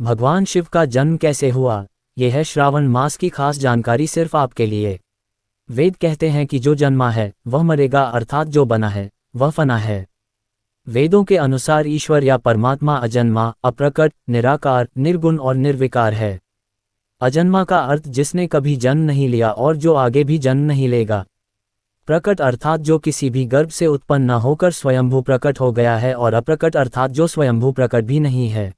भगवान शिव का जन्म कैसे हुआ? यह है श्रावण मास की खास जानकारी सिर्फ आपके लिए। वेद कहते हैं कि जो जन्मा है वह मरेगा, अर्थात जो बना है वह फना है। वेदों के अनुसार ईश्वर या परमात्मा अजन्मा, अप्रकट, निराकार, निर्गुण और निर्विकार है। अजन्मा का अर्थ जिसने कभी जन्म नहीं लिया और जो आगे भी जन्म नहीं लेगा। प्रकट अर्थात जो किसी भी गर्भ से उत्पन्न न होकर स्वयंभू प्रकट हो गया है, और अप्रकट अर्थात जो स्वयंभू प्रकट भी नहीं है।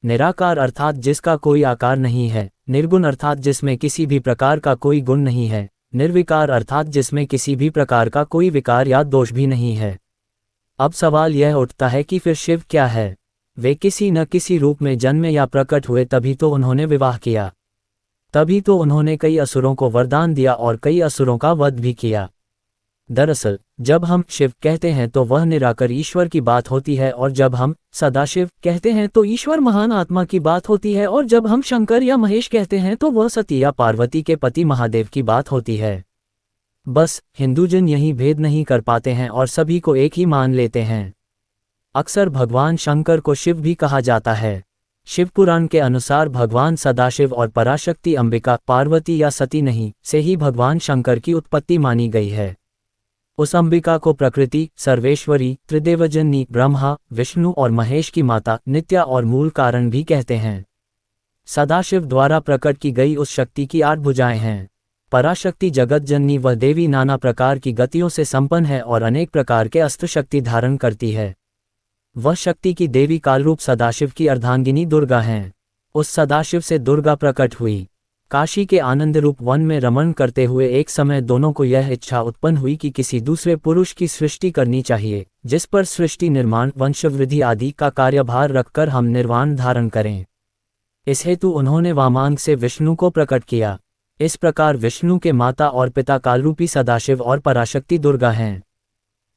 निराकार अर्थात जिसका कोई आकार नहीं है। निर्गुण अर्थात जिसमें किसी भी प्रकार का कोई गुण नहीं है। निर्विकार अर्थात जिसमें किसी भी प्रकार का कोई विकार या दोष भी नहीं है। अब सवाल यह उठता है कि फिर शिव क्या है? वे किसी न किसी रूप में जन्मे या प्रकट हुए, तभी तो उन्होंने विवाह किया, तभी तो उन्होंने कई असुरों को वरदान दिया और कई असुरों का वध भी किया। दरअसल जब हम शिव कहते हैं तो वह निराकार ईश्वर की बात होती है, और जब हम सदाशिव कहते हैं तो ईश्वर महान आत्मा की बात होती है, और जब हम शंकर या महेश कहते हैं तो वह सती या पार्वती के पति महादेव की बात होती है। बस हिंदूजन यही भेद नहीं कर पाते हैं और सभी को एक ही मान लेते हैं। अक्सर भगवान शंकर को शिव भी कहा जाता है। शिव पुराण के अनुसार भगवान सदाशिव और पराशक्ति अंबिका, पार्वती या सती नहीं से ही भगवान शंकर की उत्पत्ति मानी गई है। उस अंबिका को प्रकृति, सर्वेश्वरी, त्रिदेवजननी, ब्रह्मा, विष्णु और महेश की माता, नित्या और मूल कारण भी कहते हैं। सदाशिव द्वारा प्रकट की गई उस शक्ति की 8 भुजाएं हैं। पराशक्ति जगत जननी वह देवी नाना प्रकार की गतियों से संपन्न है और अनेक प्रकार के अस्त्र शक्ति धारण करती है। वह शक्ति की देवी कालरूप सदाशिव की अर्धांगिनी दुर्गा हैं। उस सदाशिव से दुर्गा प्रकट हुई। काशी के आनंद रूप वन में रमण करते हुए एक समय दोनों को यह इच्छा उत्पन्न हुई कि किसी दूसरे पुरुष की सृष्टि करनी चाहिए, जिस पर सृष्टि, निर्माण, वंशवृद्धि आदि का कार्यभार रखकर हम निर्वाण धारण करें। इस हेतु उन्होंने वामांग से विष्णु को प्रकट किया। इस प्रकार विष्णु के माता और पिता कालरूपी सदाशिव और पराशक्ति दुर्गा हैं।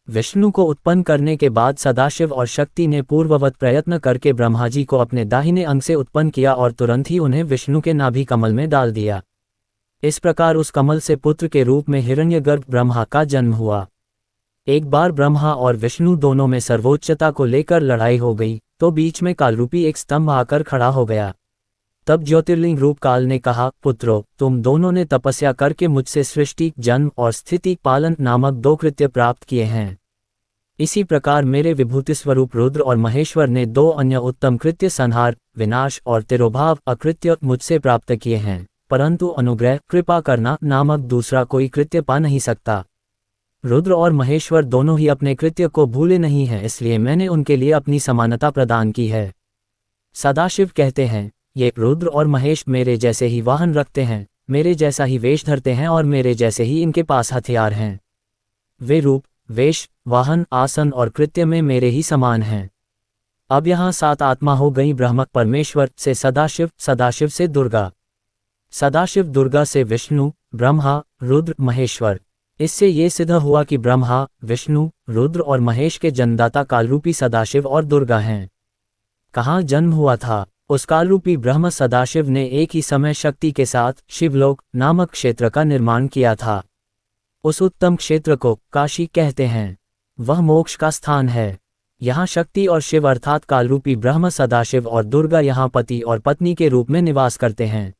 विष्णु को उत्पन्न करने के बाद सदाशिव और शक्ति ने पूर्ववत प्रयत्न करके ब्रह्मा जी को अपने दाहिने अंग से उत्पन्न किया और तुरंत ही उन्हें विष्णु के नाभि कमल में डाल दिया। इस प्रकार उस कमल से पुत्र के रूप में हिरण्यगर्भ ब्रह्मा का जन्म हुआ। एक बार ब्रह्मा और विष्णु दोनों में सर्वोच्चता को लेकर लड़ाई हो गई, तो बीच में कालरूपी एक स्तंभ आकर खड़ा हो गया। तब ज्योतिर्लिंग रूप काल ने कहा, पुत्रों, तुम दोनों ने तपस्या करके मुझसे सृष्टि, जन्म और स्थिति पालन नामक 2 कृत्य प्राप्त किए हैं। इसी प्रकार मेरे विभूति स्वरूप रुद्र और महेश्वर ने 2 अन्य उत्तम कृत्य, संहार, विनाश और तिरोभाव अकृत्य मुझसे प्राप्त किए हैं, परंतु अनुग्रह, कृपा करना नामक दूसरा कोई कृत्य पा नहीं सकता। रुद्र और महेश्वर दोनों ही अपने कृत्य को भूले नहीं हैं, इसलिए मैंने उनके लिए अपनी समानता प्रदान की है। सदाशिव कहते हैं, ये रुद्र और महेश मेरे जैसे ही वाहन रखते हैं, मेरे जैसा ही वेश धरते हैं और मेरे जैसे ही इनके पास हथियार हैं। वे रूप, वेश, वाहन, आसन और कृत्य में मेरे ही समान हैं। अब यहाँ 7 आत्मा हो गई। ब्रह्म परमेश्वर से सदाशिव, सदाशिव से दुर्गा, सदाशिव दुर्गा से विष्णु, ब्रह्मा, रुद्र, महेश्वर। इससे ये सिद्ध हुआ कि ब्रह्मा, विष्णु, रुद्र और महेश के जन्मदाता कालरूपी सदाशिव और दुर्गा हैं। कहाँ जन्म हुआ था? उस कालरूपी ब्रह्म सदाशिव ने एक ही समय शक्ति के साथ शिवलोक नामक क्षेत्र का निर्माण किया था। उस उत्तम क्षेत्र को काशी कहते हैं। वह मोक्ष का स्थान है। यहाँ शक्ति और शिव अर्थात कालरूपी ब्रह्म सदाशिव और दुर्गा यहाँ पति और पत्नी के रूप में निवास करते हैं।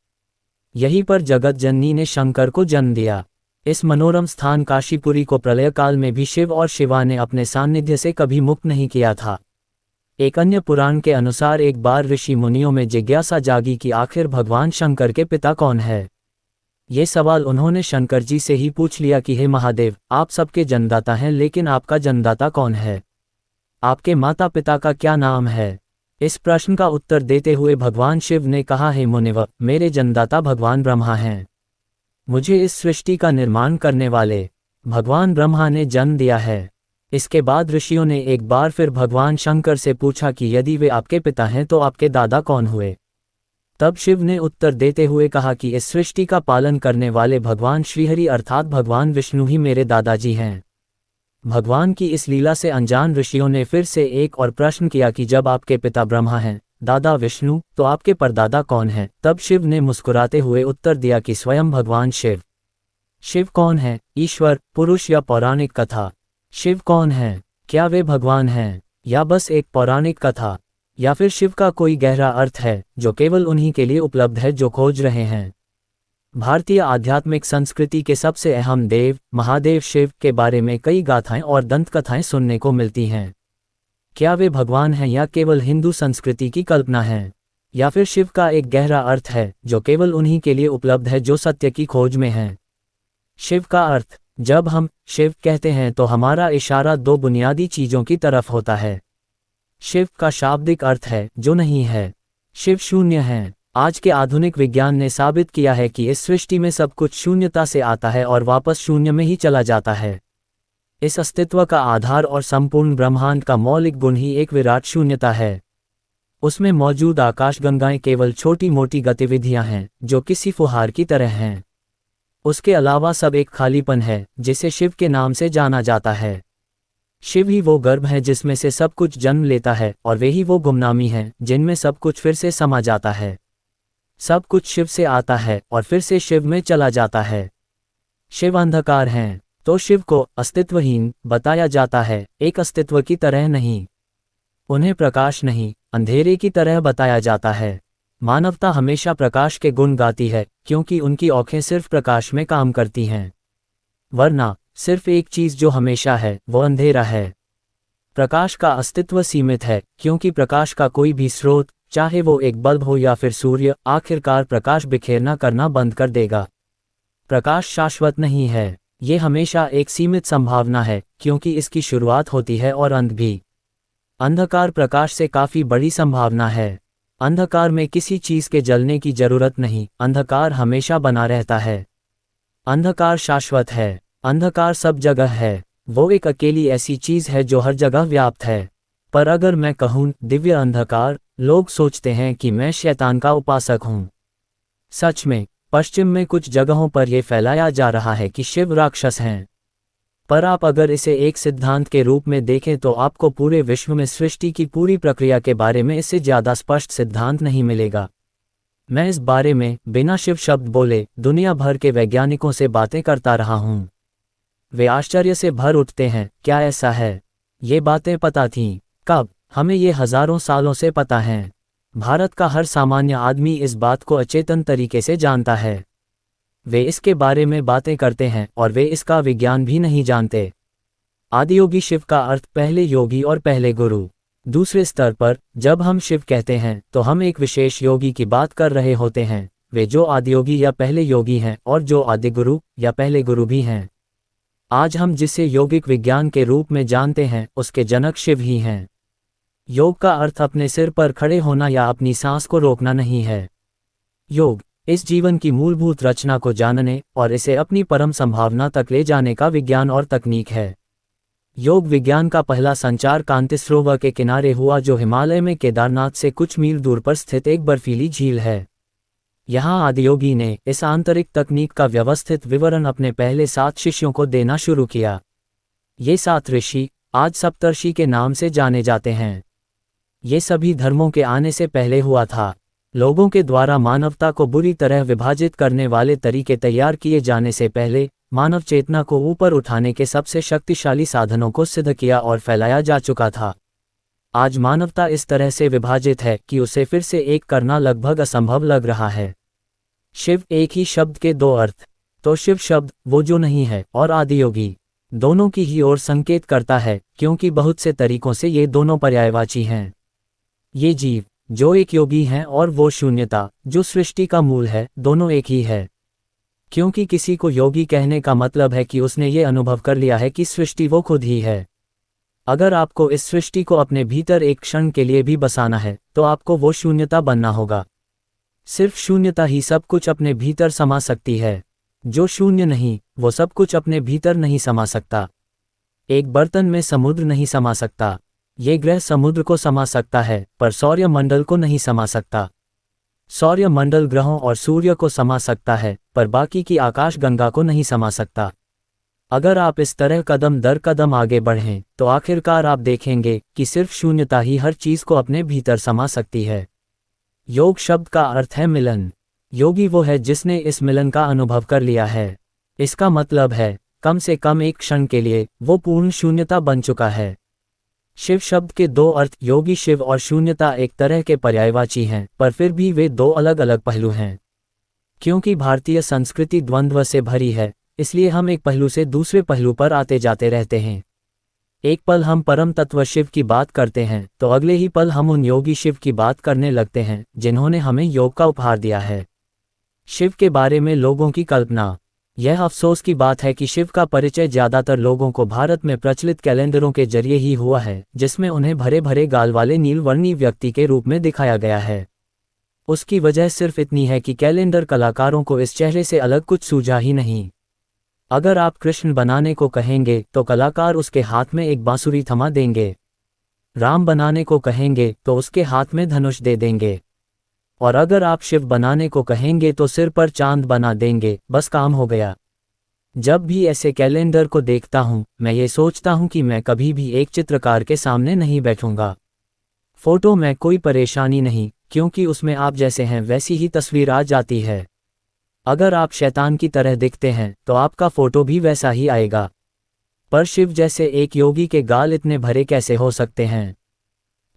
यहीं पर जगत जननी ने शंकर को जन्म दिया। इस मनोरम स्थान काशीपुरी को प्रलय काल में भी शिव और शिवा ने अपने सान्निध्य से कभी मुक्त नहीं किया था। एक अन्य पुराण के अनुसार एक बार ऋषि मुनियों में जिज्ञासा जागी कि आखिर भगवान शंकर के पिता कौन है। ये सवाल उन्होंने शंकर जी से ही पूछ लिया कि हे महादेव, आप सबके जन्मदाता हैं, लेकिन आपका जन्मदाता कौन है? आपके माता पिता का क्या नाम है? इस प्रश्न का उत्तर देते हुए भगवान शिव ने कहा, हे मुनिवर, मेरे जन्मदाता भगवान ब्रह्मा हैं। मुझे इस सृष्टि का निर्माण करने वाले भगवान ब्रह्मा ने जन्म दिया है। इसके बाद ऋषियों ने एक बार फिर भगवान शंकर से पूछा कि यदि वे आपके पिता हैं तो आपके दादा कौन हुए? तब शिव ने उत्तर देते हुए कहा कि इस सृष्टि का पालन करने वाले भगवान श्रीहरि अर्थात भगवान विष्णु ही मेरे दादाजी हैं। भगवान की इस लीला से अनजान ऋषियों ने फिर से एक और प्रश्न किया कि जब आपके पिता ब्रह्मा हैं, दादा विष्णु, तो आपके परदादा कौन हैं? तब शिव ने मुस्कुराते हुए उत्तर दिया कि स्वयं भगवान शिव। शिव कौन है? ईश्वर, पुरुष या पौराणिक कथा? शिव कौन है? क्या वे भगवान हैं या बस एक पौराणिक कथा? या फिर शिव का कोई गहरा अर्थ है जो केवल उन्हीं के लिए उपलब्ध है जो खोज रहे हैं। भारतीय आध्यात्मिक संस्कृति के सबसे अहम देव महादेव शिव के बारे में कई गाथाएं और दंतकथाएं सुनने को मिलती हैं। क्या वे भगवान हैं या केवल हिंदू संस्कृति की कल्पना है, या फिर शिव का एक गहरा अर्थ है जो केवल उन्हीं के लिए उपलब्ध है जो सत्य की खोज में हैं। शिव का अर्थ। जब हम शिव कहते हैं तो हमारा इशारा दो बुनियादी चीजों की तरफ होता है। शिव का शाब्दिक अर्थ है जो नहीं है। शिव शून्य है। आज के आधुनिक विज्ञान ने साबित किया है कि इस सृष्टि में सब कुछ शून्यता से आता है और वापस शून्य में ही चला जाता है। इस अस्तित्व का आधार और संपूर्ण ब्रह्मांड का मौलिक गुण ही एक विराट शून्यता है। उसमें मौजूद आकाशगंगाएं केवल छोटी मोटी गतिविधियां हैं जो किसी फुहार की तरह हैं। उसके अलावा सब एक खालीपन है जिसे शिव के नाम से जाना जाता है। शिव ही वो गर्भ है जिसमें से सब कुछ जन्म लेता है और वे ही वो गुमनामी हैं जिनमें सब कुछ फिर से समा जाता है। सब कुछ शिव से आता है और फिर से शिव में चला जाता है। शिव अंधकार हैं तो शिव को अस्तित्वहीन बताया जाता है, एक अस्तित्व की तरह नहीं। उन्हें प्रकाश नहीं, अंधेरे की तरह बताया जाता है। मानवता हमेशा प्रकाश के गुण गाती है क्योंकि उनकी आँखें सिर्फ प्रकाश में काम करती हैं। वरना सिर्फ एक चीज जो हमेशा है वो अंधेरा है। प्रकाश का अस्तित्व सीमित है क्योंकि प्रकाश का कोई भी स्रोत, चाहे वो एक बल्ब हो या फिर सूर्य, आखिरकार प्रकाश बिखेरना करना बंद कर देगा। प्रकाश शाश्वत नहीं है, ये हमेशा एक सीमित संभावना है क्योंकि इसकी शुरुआत होती है और अंत भी। अंधकार प्रकाश से काफी बड़ी संभावना है। अंधकार में किसी चीज के जलने की जरूरत नहीं, अंधकार हमेशा बना रहता है। अंधकार शाश्वत है। अंधकार सब जगह है, वो एक अकेली ऐसी चीज है जो हर जगह व्याप्त है। पर अगर मैं कहूँ दिव्य अंधकार, लोग सोचते हैं कि मैं शैतान का उपासक हूँ। सच में पश्चिम में कुछ जगहों पर यह फैलाया जा रहा है कि शिव राक्षस हैं। पर आप अगर इसे एक सिद्धांत के रूप में देखें तो आपको पूरे विश्व में सृष्टि की पूरी प्रक्रिया के बारे में इससे ज्यादा स्पष्ट सिद्धांत नहीं मिलेगा। मैं इस बारे में बिना शिव शब्द बोले दुनिया भर के वैज्ञानिकों से बातें करता रहा हूँ। वे आश्चर्य से भर उठते हैं, क्या ऐसा है? ये बातें पता थीं? कब? हमें ये हजारों सालों से पता है। भारत का हर सामान्य आदमी इस बात को अचेतन तरीके से जानता है। वे इसके बारे में बातें करते हैं और वे इसका विज्ञान भी नहीं जानते। आदियोगी शिव का अर्थ पहले योगी और पहले गुरु। दूसरे स्तर पर जब हम शिव कहते हैं तो हम एक विशेष योगी की बात कर रहे होते हैं, वे जो आदियोगी या पहले योगी हैं और जो आदि गुरु या पहले गुरु भी हैं। आज हम जिसे यौगिक विज्ञान के रूप में जानते हैं उसके जनक शिव ही हैं। योग का अर्थ अपने सिर पर खड़े होना या अपनी सांस को रोकना नहीं है। योग इस जीवन की मूलभूत रचना को जानने और इसे अपनी परम संभावना तक ले जाने का विज्ञान और तकनीक है। योग विज्ञान का पहला संचार कांति सरोवर के किनारे हुआ जो हिमालय में केदारनाथ से कुछ मील दूर पर स्थित एक बर्फीली झील है। यहाँ आदियोगी ने इस आंतरिक तकनीक का व्यवस्थित विवरण अपने पहले 7 शिष्यों को देना शुरू किया। ये 7 ऋषि आज सप्तर्षि के नाम से जाने जाते हैं। ये सभी धर्मों के आने से पहले हुआ था। लोगों के द्वारा मानवता को बुरी तरह विभाजित करने वाले तरीके तैयार किए जाने से पहले मानव चेतना को ऊपर उठाने के सबसे शक्तिशाली साधनों को सिद्ध किया और फैलाया जा चुका था। आज मानवता इस तरह से विभाजित है कि उसे फिर से एक करना लगभग असंभव लग रहा है। शिव एक ही शब्द के 2 अर्थ, तो शिव शब्द वो जो नहीं है और आदियोगी दोनों की ही ओर संकेत करता है क्योंकि बहुत से तरीकों से ये दोनों पर्यायवाची हैं। ये जीव जो एक योगी हैं और वो शून्यता जो सृष्टि का मूल है, दोनों एक ही है। क्योंकि किसी को योगी कहने का मतलब है कि उसने ये अनुभव कर लिया है कि सृष्टि वो खुद ही है। अगर आपको इस सृष्टि को अपने भीतर एक क्षण के लिए भी बसाना है तो आपको वो शून्यता बनना होगा। सिर्फ शून्यता ही सब कुछ अपने भीतर समा सकती है। जो शून्य नहीं वो सब कुछ अपने भीतर नहीं समा सकता। एक बर्तन में समुद्र नहीं समा सकता। ये ग्रह समुद्र को समा सकता है पर सौर्य मंडल को नहीं समा सकता। सौर्य मंडल ग्रहों और सूर्य को समा सकता है पर बाकी की आकाश गंगा को नहीं समा सकता। अगर आप इस तरह कदम दर कदम आगे बढ़ें तो आखिरकार आप देखेंगे कि सिर्फ शून्यता ही हर चीज को अपने भीतर समा सकती है। योग शब्द का अर्थ है मिलन। योगी वो है जिसने इस मिलन का अनुभव कर लिया है। इसका मतलब है कम से कम एक क्षण के लिए वो पूर्ण शून्यता बन चुका है। शिव शब्द के दो अर्थ योगी शिव और शून्यता एक तरह के पर्यायवाची हैं, पर फिर भी वे दो अलग अलग पहलू हैं। क्योंकि भारतीय संस्कृति द्वंद्व से भरी है, इसलिए हम एक पहलू से दूसरे पहलू पर आते जाते रहते हैं। एक पल हम परम तत्व शिव की बात करते हैं तो अगले ही पल हम उन योगी शिव की बात करने लगते हैं जिन्होंने हमें योग का उपहार दिया है। शिव के बारे में लोगों की कल्पना। यह अफसोस की बात है कि शिव का परिचय ज्यादातर लोगों को भारत में प्रचलित कैलेंडरों के जरिए ही हुआ है, जिसमें उन्हें भरे भरे गाल वाले नीलवर्णी व्यक्ति के रूप में दिखाया गया है। उसकी वजह सिर्फ इतनी है कि कैलेंडर कलाकारों को इस चेहरे से अलग कुछ सूझा ही नहीं। अगर आप कृष्ण बनाने को कहेंगे तो कलाकार उसके हाथ में एक बांसुरी थमा देंगे। राम बनाने को कहेंगे तो उसके हाथ में धनुष दे देंगे। और अगर आप शिव बनाने को कहेंगे तो सिर पर चांद बना देंगे, बस काम हो गया। जब भी ऐसे कैलेंडर को देखता हूं, मैं ये सोचता हूं कि मैं कभी भी एक चित्रकार के सामने नहीं बैठूंगा। फोटो में कोई परेशानी नहीं, क्योंकि उसमें आप जैसे हैं वैसी ही तस्वीर आ जाती है। अगर आप शैतान की तरह दिखते हैं तो आपका फोटो भी वैसा ही आएगा। पर शिव जैसे एक योगी के गाल इतने भरे कैसे हो सकते हैं?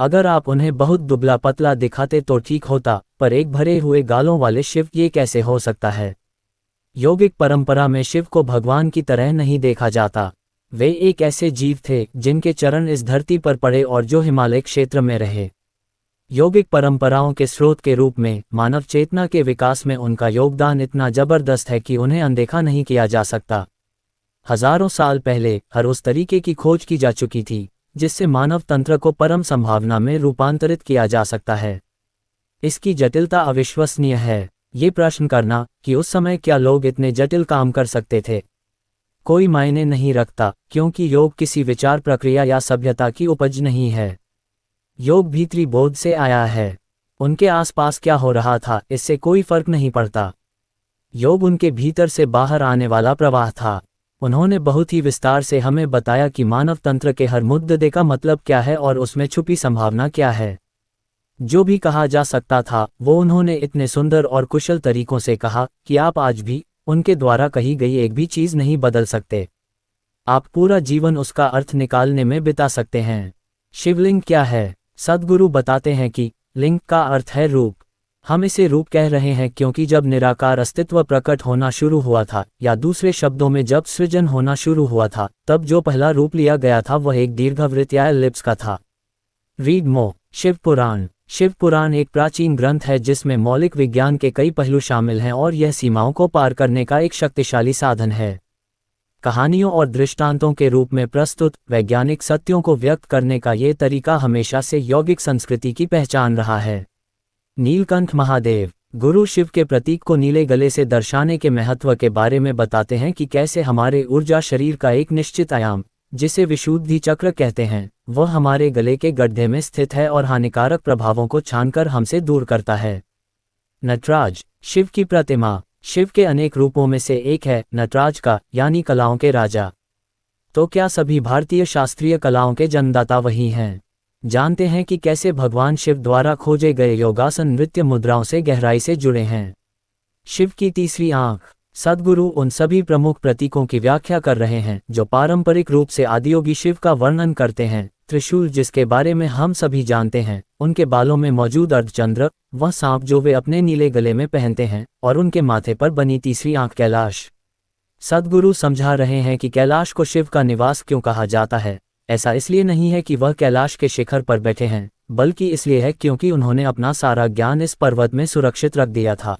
अगर आप उन्हें बहुत दुबला पतला दिखाते तो ठीक होता, पर एक भरे हुए गालों वाले शिव ये कैसे हो सकता है? योगिक परंपरा में शिव को भगवान की तरह नहीं देखा जाता। वे एक ऐसे जीव थे जिनके चरण इस धरती पर पड़े और जो हिमालय क्षेत्र में रहे। योगिक परंपराओं के स्रोत के रूप में मानव चेतना के विकास में उनका योगदान इतना जबरदस्त है कि उन्हें अनदेखा नहीं किया जा सकता। हजारों साल पहले हर उस तरीके की खोज की जा चुकी थी जिससे मानव तंत्र को परम संभावना में रूपांतरित किया जा सकता है। इसकी जटिलता अविश्वसनीय है। ये प्रश्न करना कि उस समय क्या लोग इतने जटिल काम कर सकते थे, कोई मायने नहीं रखता, क्योंकि योग किसी विचार प्रक्रिया या सभ्यता की उपज नहीं है। योग भीतरी बोध से आया है। उनके आसपास क्या हो रहा था इससे कोई फर्क नहीं पड़ता। योग उनके भीतर से बाहर आने वाला प्रवाह था। उन्होंने बहुत ही विस्तार से हमें बताया कि मानव तंत्र के हर मुद्दे का मतलब क्या है और उसमें छुपी संभावना क्या है। जो भी कहा जा सकता था वो उन्होंने इतने सुंदर और कुशल तरीकों से कहा कि आप आज भी उनके द्वारा कही गई एक भी चीज नहीं बदल सकते। आप पूरा जीवन उसका अर्थ निकालने में बिता सकते हैं। शिवलिंग क्या है? सद्गुरु बताते हैं कि लिंग का अर्थ है रूप। हम इसे रूप कह रहे हैं क्योंकि जब निराकार अस्तित्व प्रकट होना शुरू हुआ था, या दूसरे शब्दों में जब सृजन होना शुरू हुआ था, तब जो पहला रूप लिया गया था वह एक दीर्घवृत्त या एलिप्स का था। Read more. शिव पुराण। शिव पुराण एक प्राचीन ग्रंथ है जिसमें मौलिक विज्ञान के कई पहलू शामिल हैं और यह सीमाओं को पार करने का एक शक्तिशाली साधन है। कहानियों और दृष्टांतों के रूप में प्रस्तुत वैज्ञानिक सत्यों को व्यक्त करने का ये तरीका हमेशा से यौगिक संस्कृति की पहचान रहा है। नीलकंठ महादेव गुरु शिव के प्रतीक को नीले गले से दर्शाने के महत्व के बारे में बताते हैं कि कैसे हमारे ऊर्जा शरीर का एक निश्चित आयाम, जिसे विशुद्धि चक्र कहते हैं, वह हमारे गले के गड्ढे में स्थित है और हानिकारक प्रभावों को छानकर हमसे दूर करता है। नटराज शिव की प्रतिमा। शिव के अनेक रूपों में से एक है नटराज का, यानी कलाओं के राजा। तो क्या सभी भारतीय शास्त्रीय कलाओं के जन्मदाता वही हैं? जानते हैं कि कैसे भगवान शिव द्वारा खोजे गए योगासन नृत्य मुद्राओं से गहराई से जुड़े हैं। शिव की तीसरी आंख। सद्गुरु उन सभी प्रमुख प्रतीकों की व्याख्या कर रहे हैं जो पारंपरिक रूप से आदियोगी शिव का वर्णन करते हैं। त्रिशूल जिसके बारे में हम सभी जानते हैं, उनके बालों में मौजूद अर्धचंद्र, वह सांप जो वे अपने नीले गले में पहनते हैं, और उनके माथे पर बनी तीसरी आंख कैलाश। सद्गुरु समझा रहे हैं कि कैलाश को शिव का निवास क्यों कहा जाता है। ऐसा इसलिए नहीं है कि वह कैलाश के शिखर पर बैठे हैं, बल्कि इसलिए है क्योंकि उन्होंने अपना सारा ज्ञान इस पर्वत में सुरक्षित रख दिया था।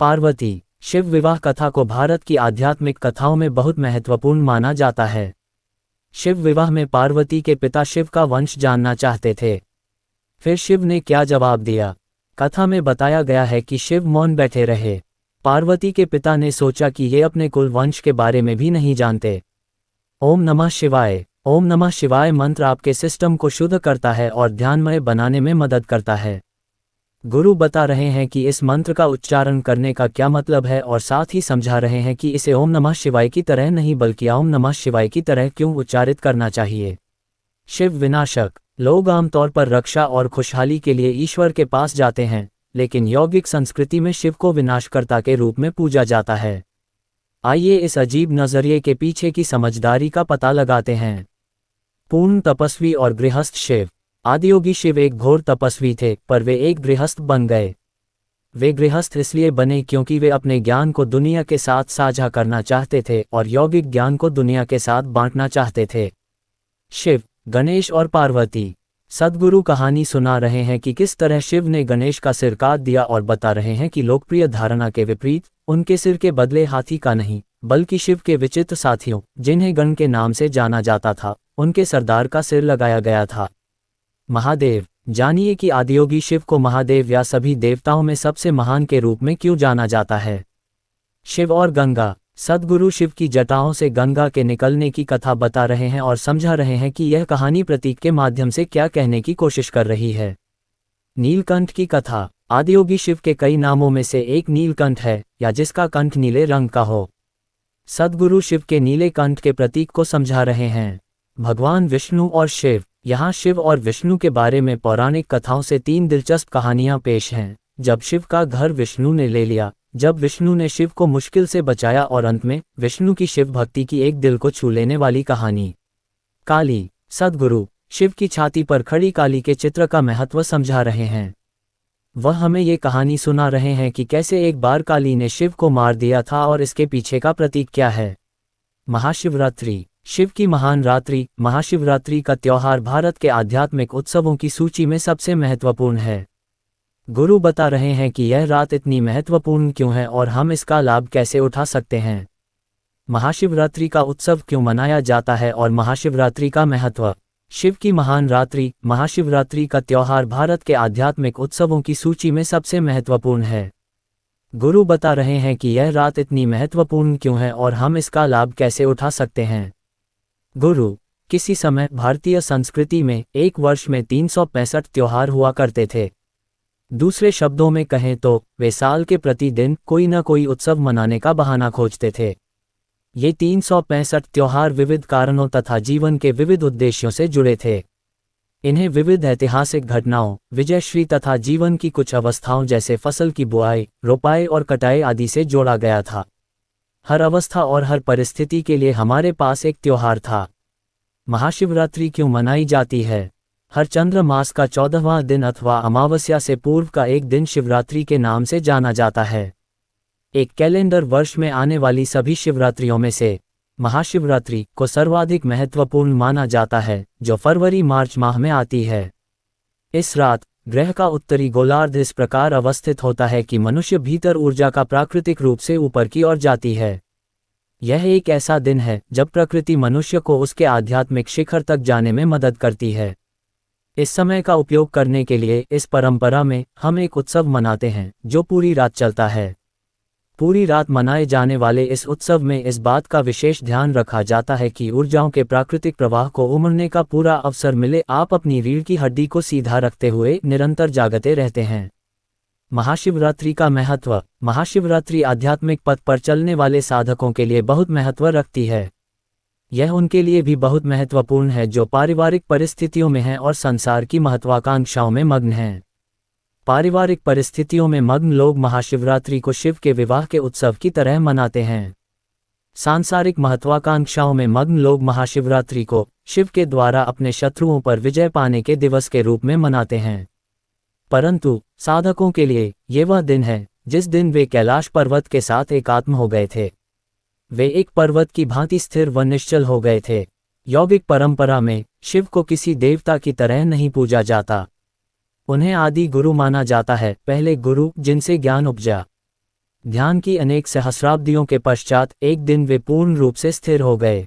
पार्वती। शिव विवाह कथा को भारत की आध्यात्मिक कथाओं में बहुत महत्वपूर्ण माना जाता है। शिव विवाह में पार्वती के पिता शिव का वंश जानना चाहते थे। फिर शिव ने क्या जवाब दिया? कथा में बताया गया है कि शिव मौन बैठे रहे। पार्वती के पिता ने सोचा कि ये अपने कुल वंश के बारे में भी नहीं जानते। ओम नमः शिवाय। ओम नमः शिवाय मंत्र आपके सिस्टम को शुद्ध करता है और ध्यानमय बनाने में मदद करता है। गुरु बता रहे हैं कि इस मंत्र का उच्चारण करने का क्या मतलब है और साथ ही समझा रहे हैं कि इसे ओम नमः शिवाय की तरह नहीं बल्कि ओम नमः शिवाय की तरह क्यों उच्चारित करना चाहिए। शिव विनाशक। लोग आमतौर पर रक्षा और खुशहाली के लिए ईश्वर के पास जाते हैं, लेकिन यौगिक संस्कृति में शिव को विनाशकर्ता के रूप में पूजा जाता है। आइए इस अजीब नजरिए के पीछे की समझदारी का पता लगाते हैं। पूर्ण तपस्वी और गृहस्थ शिव। आदियोगी शिव एक घोर तपस्वी थे, पर वे एक गृहस्थ बन गए। वे गृहस्थ इसलिए बने क्योंकि वे अपने ज्ञान को दुनिया के साथ साझा करना चाहते थे और यौगिक ज्ञान को दुनिया के साथ बांटना चाहते थे। शिव, गणेश और पार्वती। सद्गुरु कहानी सुना रहे हैं कि किस तरह शिव ने गणेश का सिर काट दिया और बता रहे हैं कि लोकप्रिय धारणा के विपरीत उनके सिर के बदले हाथी का नहीं, बल्कि शिव के विचित्र साथियों, जिन्हें गण के नाम से जाना जाता था, उनके सरदार का सिर लगाया गया था। महादेव। जानिए कि आदियोगी शिव को महादेव या सभी देवताओं में सबसे महान के रूप में क्यों जाना जाता है। शिव और गंगा। सद्गुरु शिव की जटाओं से गंगा के निकलने की कथा बता रहे हैं और समझा रहे हैं कि यह कहानी प्रतीक के माध्यम से क्या कहने की कोशिश कर रही है। नीलकंठ की कथा। आदियोगी शिव के कई नामों में से एक नीलकंठ है, या जिसका कंठ नीले रंग का हो। सद्गुरु शिव के नीले कंठ के प्रतीक को समझा रहे हैं। भगवान विष्णु और शिव। यहाँ शिव और विष्णु के बारे में पौराणिक कथाओं से 3 दिलचस्प कहानियां पेश हैं। जब शिव का घर विष्णु ने ले लिया, जब विष्णु ने शिव को मुश्किल से बचाया और अंत में विष्णु की शिव भक्ति की एक दिल को छू लेने वाली कहानी। काली। सद्गुरु शिव की छाती पर खड़ी काली के चित्र का महत्व समझा रहे हैं। वह हमें ये कहानी सुना रहे हैं कि कैसे एक बार काली ने शिव को मार दिया था और इसके पीछे का प्रतीक क्या है। महाशिवरात्रि। शिव की महान रात्रि, महाशिवरात्रि का त्योहार भारत के आध्यात्मिक उत्सवों की सूची में सबसे महत्वपूर्ण है। गुरु बता रहे हैं कि यह रात इतनी महत्वपूर्ण क्यों है और हम इसका लाभ कैसे उठा सकते हैं। महाशिवरात्रि का उत्सव क्यों मनाया जाता है और महाशिवरात्रि का महत्व। शिव की महान रात्रि, महाशिवरात्रि का त्योहार भारत के आध्यात्मिक उत्सवों की सूची में सबसे महत्वपूर्ण है। गुरु बता रहे हैं कि यह रात इतनी महत्वपूर्ण क्यों है और हम इसका लाभ कैसे उठा सकते हैं। गुरु। किसी समय भारतीय संस्कृति में एक वर्ष में 365 त्योहार हुआ करते थे। दूसरे शब्दों में कहें तो वे साल के प्रतिदिन कोई न कोई उत्सव मनाने का बहाना खोजते थे। ये 365 त्योहार विविध कारणों तथा जीवन के विविध उद्देश्यों से जुड़े थे। इन्हें विविध ऐतिहासिक घटनाओं, विजयश्री तथा जीवन की कुछ अवस्थाओं जैसे फसल की बुआई, रोपाई और कटाई आदि से जोड़ा गया था। हर अवस्था और हर परिस्थिति के लिए हमारे पास एक त्योहार था। महाशिवरात्रि क्यों मनाई जाती है। हर चंद्र मास का 14वां दिन अथवा अमावस्या से पूर्व का एक दिन शिवरात्रि के नाम से जाना जाता है। एक कैलेंडर वर्ष में आने वाली सभी शिवरात्रियों में से महाशिवरात्रि को सर्वाधिक महत्वपूर्ण माना जाता है, जो फरवरी-मार्च माह में आती है। इस रात ग्रह का उत्तरी गोलार्ध इस प्रकार अवस्थित होता है कि मनुष्य भीतर ऊर्जा का प्राकृतिक रूप से ऊपर की ओर जाती है। यह एक ऐसा दिन है जब प्रकृति मनुष्य को उसके आध्यात्मिक शिखर तक जाने में मदद करती है। इस समय का उपयोग करने के लिए इस परंपरा में हम एक उत्सव मनाते हैं जो पूरी रात चलता है। पूरी रात मनाए जाने वाले इस उत्सव में इस बात का विशेष ध्यान रखा जाता है कि ऊर्जाओं के प्राकृतिक प्रवाह को उमड़ने का पूरा अवसर मिले। आप अपनी रीढ़ की हड्डी को सीधा रखते हुए निरंतर जागते रहते हैं। महाशिवरात्रि का महत्व। महाशिवरात्रि आध्यात्मिक पथ पर चलने वाले साधकों के लिए बहुत महत्व रखती है। यह उनके लिए भी बहुत महत्वपूर्ण है जो पारिवारिक परिस्थितियों में हैं और संसार की महत्वाकांक्षाओं में मग्न हैं। पारिवारिक परिस्थितियों में मग्न लोग महाशिवरात्रि को शिव के विवाह के उत्सव की तरह मनाते हैं। सांसारिक महत्वाकांक्षाओं में मग्न लोग महाशिवरात्रि को शिव के द्वारा अपने शत्रुओं पर विजय पाने के दिवस के रूप में मनाते हैं। परंतु साधकों के लिए ये वह दिन है जिस दिन वे कैलाश पर्वत के साथ एकात्म हो गए थे। वे एक पर्वत की भांति स्थिर व निश्चल हो गए थे। यौगिक परंपरा में शिव को किसी देवता की तरह नहीं पूजा जाता। उन्हें आदि गुरु माना जाता है, पहले गुरु जिनसे ज्ञान उपजा। ध्यान की अनेक सहस्राब्दियों के पश्चात एक दिन वे पूर्ण रूप से स्थिर हो गए।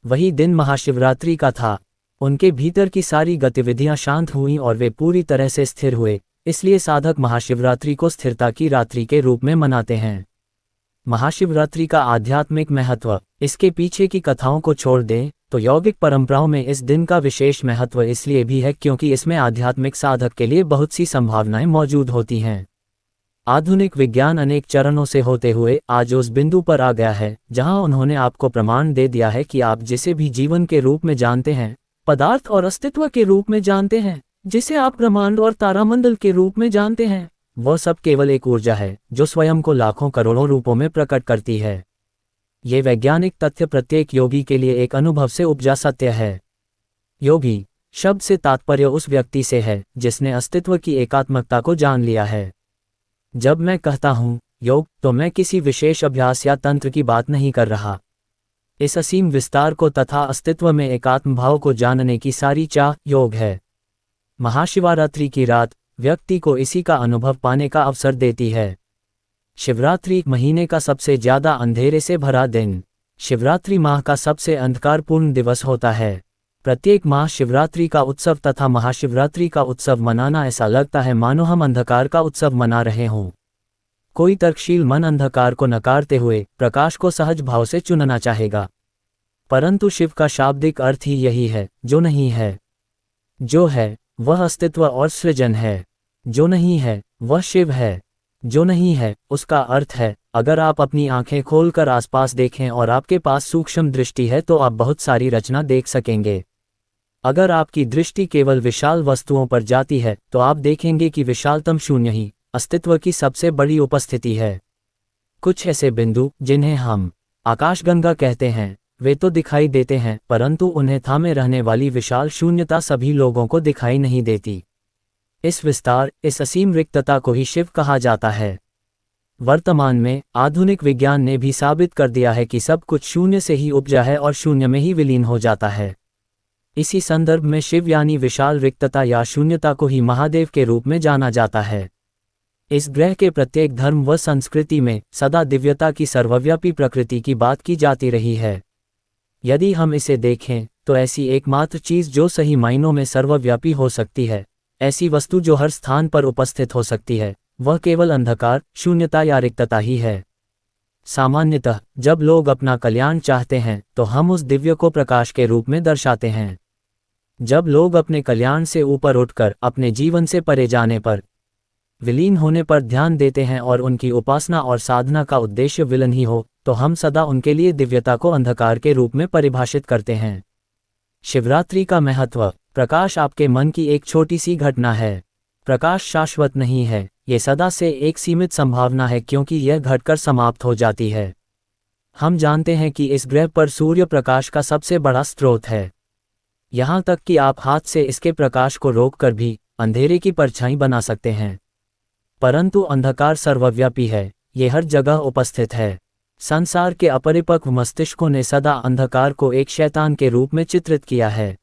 वही दिन महाशिवरात्रि का था। उनके भीतर की सारी गतिविधियां शांत हुईं और वे पूरी तरह से स्थिर हुए। इसलिए साधक महाशिवरात्रि को स्थिरता की रात्रि के रूप में मनाते हैं। महाशिवरात्रि का आध्यात्मिक महत्व। इसके पीछे की कथाओं को छोड़ दें तो यौगिक परंपराओं में इस दिन का विशेष महत्व इसलिए भी है क्योंकि इसमें आध्यात्मिक साधक के लिए बहुत सी संभावनाएं मौजूद होती हैं। आधुनिक विज्ञान अनेक चरणों से होते हुए आज उस बिंदु पर आ गया है जहां उन्होंने आपको प्रमाण दे दिया है कि आप जिसे भी जीवन के रूप में जानते हैं, पदार्थ और अस्तित्व के रूप में जानते हैं, जिसे आप ब्रह्मांड और तारामंडल के रूप में जानते हैं, वह सब केवल एक ऊर्जा है जो स्वयं को लाखों करोड़ों रूपों में प्रकट करती है। ये वैज्ञानिक तथ्य प्रत्येक योगी के लिए एक अनुभव से उपजा सत्य है। योगी शब्द से तात्पर्य उस व्यक्ति से है जिसने अस्तित्व की एकात्मकता को जान लिया है। जब मैं कहता हूँ योग, तो मैं किसी विशेष अभ्यास या तंत्र की बात नहीं कर रहा। इस असीम विस्तार को तथा अस्तित्व में एकात्म भाव को जानने की सारी चाह योग है। महाशिवरात्रि की रात व्यक्ति को इसी का अनुभव पाने का अवसर देती है। शिवरात्रि महीने का सबसे ज्यादा अंधेरे से भरा दिन, शिवरात्रि माह का सबसे अंधकारपूर्ण दिवस होता है। प्रत्येक माह शिवरात्रि का उत्सव तथा महाशिवरात्रि का उत्सव मनाना ऐसा लगता है मानो हम अंधकार का उत्सव मना रहे हों। कोई तर्कशील मन अंधकार को नकारते हुए प्रकाश को सहज भाव से चुनना चाहेगा, परंतु शिव का शाब्दिक अर्थ ही यही है, जो नहीं है। जो है वह अस्तित्व और सृजन है, जो नहीं है वह शिव है। जो नहीं है उसका अर्थ है, अगर आप अपनी आंखें खोलकर आसपास देखें और आपके पास सूक्ष्म दृष्टि है तो आप बहुत सारी रचना देख सकेंगे। अगर आपकी दृष्टि केवल विशाल वस्तुओं पर जाती है तो आप देखेंगे कि विशालतम शून्य ही अस्तित्व की सबसे बड़ी उपस्थिति है। कुछ ऐसे बिंदु जिन्हें हम आकाशगंगा कहते हैं, वे तो दिखाई देते हैं, परंतु उन्हें थामे रहने वाली विशाल शून्यता सभी लोगों को दिखाई नहीं देती। इस विस्तार, इस असीम रिक्तता को ही शिव कहा जाता है। वर्तमान में आधुनिक विज्ञान ने भी साबित कर दिया है कि सब कुछ शून्य से ही उपजा है और शून्य में ही विलीन हो जाता है। इसी संदर्भ में शिव यानी विशाल रिक्तता या शून्यता को ही महादेव के रूप में जाना जाता है। इस ग्रह के प्रत्येक धर्म व संस्कृति में सदा दिव्यता की सर्वव्यापी प्रकृति की बात की जाती रही है। यदि हम इसे देखें तो ऐसी एकमात्र चीज जो सही मायनों में सर्वव्यापी हो सकती है, ऐसी वस्तु जो हर स्थान पर उपस्थित हो सकती है, वह केवल अंधकार, शून्यता या रिक्तता ही है। सामान्यतः जब लोग अपना कल्याण चाहते हैं तो हम उस दिव्य को प्रकाश के रूप में दर्शाते हैं। जब लोग अपने कल्याण से ऊपर उठकर अपने जीवन से परे जाने पर, विलीन होने पर ध्यान देते हैं और उनकी उपासना और साधना का उद्देश्य विलीन ही हो, तो हम सदा उनके लिए दिव्यता को अंधकार के रूप में परिभाषित करते हैं। शिवरात्रि का महत्व, प्रकाश आपके मन की एक छोटी सी घटना है। प्रकाश शाश्वत नहीं है, ये सदा से एक सीमित संभावना है क्योंकि यह घटकर समाप्त हो जाती है। हम जानते हैं कि इस ग्रह पर सूर्य प्रकाश का सबसे बड़ा स्रोत है। यहाँ तक कि आप हाथ से इसके प्रकाश को रोककर भी अंधेरे की परछाई बना सकते हैं, परंतु अंधकार सर्वव्यापी है, ये हर जगह उपस्थित है। संसार के अपरिपक्व मस्तिष्कों ने सदा अंधकार को एक शैतान के रूप में चित्रित किया है,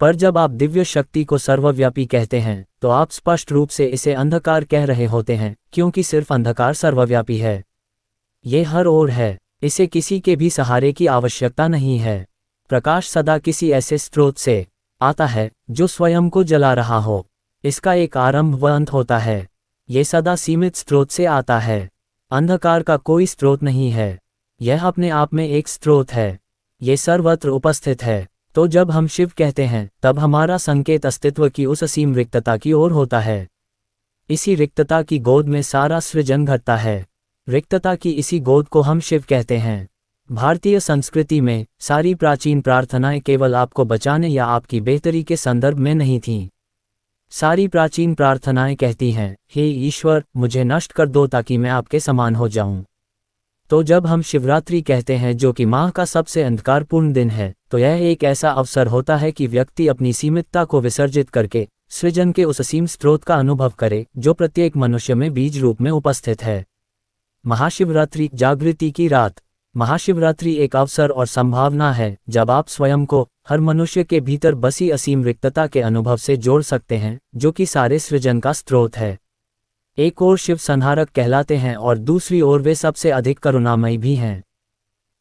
पर जब आप दिव्य शक्ति को सर्वव्यापी कहते हैं तो आप स्पष्ट रूप से इसे अंधकार कह रहे होते हैं, क्योंकि सिर्फ अंधकार सर्वव्यापी है। ये हर ओर है, इसे किसी के भी सहारे की आवश्यकता नहीं है। प्रकाश सदा किसी ऐसे स्रोत से आता है जो स्वयं को जला रहा हो। इसका एक आरंभ व अंत होता है। ये सदा सीमित स्रोत से आता है। अंधकार का कोई स्रोत नहीं है, यह अपने आप में एक स्रोत है। ये सर्वत्र उपस्थित है। तो जब हम शिव कहते हैं तब हमारा संकेत अस्तित्व की उस असीम रिक्तता की ओर होता है। इसी रिक्तता की गोद में सारा सृजन घटता है। रिक्तता की इसी गोद को हम शिव कहते हैं। भारतीय संस्कृति में सारी प्राचीन प्रार्थनाएं केवल आपको बचाने या आपकी बेहतरी के संदर्भ में नहीं थीं। सारी प्राचीन प्रार्थनाएं कहती हैं, हे ईश्वर, मुझे नष्ट कर दो ताकि मैं आपके समान हो जाऊं। तो जब हम शिवरात्रि कहते हैं जो कि माह का सबसे अंधकारपूर्ण दिन है, तो यह एक ऐसा अवसर होता है कि व्यक्ति अपनी सीमितता को विसर्जित करके सृजन के उस असीम स्रोत का अनुभव करे जो प्रत्येक मनुष्य में बीज रूप में उपस्थित है। महाशिवरात्रि, जागृति की रात। महाशिवरात्रि एक अवसर और संभावना है जब आप स्वयं को हर मनुष्य के भीतर बसी असीम रिक्तता के अनुभव से जोड़ सकते हैं जो कि सारे सृजन का स्रोत है। एक ओर शिव संहारक कहलाते हैं और दूसरी ओर वे सबसे अधिक करुणामयी भी हैं।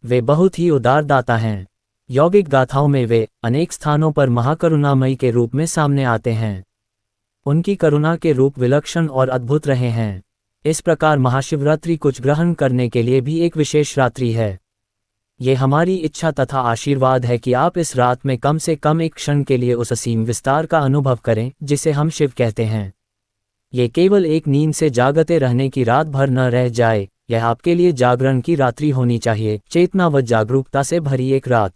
वे बहुत ही उदार दाता हैं। यौगिक गाथाओं में वे अनेक स्थानों पर महाकरुणामयी के रूप में सामने आते हैं। उनकी करुणा के रूप विलक्षण और अद्भुत रहे हैं। इस प्रकार महाशिवरात्रि कुछ ग्रहण करने के लिए भी एक विशेष रात्रि है। ये हमारी इच्छा तथा आशीर्वाद है कि आप इस रात में कम से कम एक क्षण के लिए उस असीम विस्तार का अनुभव करें जिसे हम शिव कहते हैं। ये केवल एक नींद से जागते रहने की रात भर न रह जाए, यह आपके लिए जागरण की रात्रि होनी चाहिए, चेतना व जागरूकता से भरी एक रात।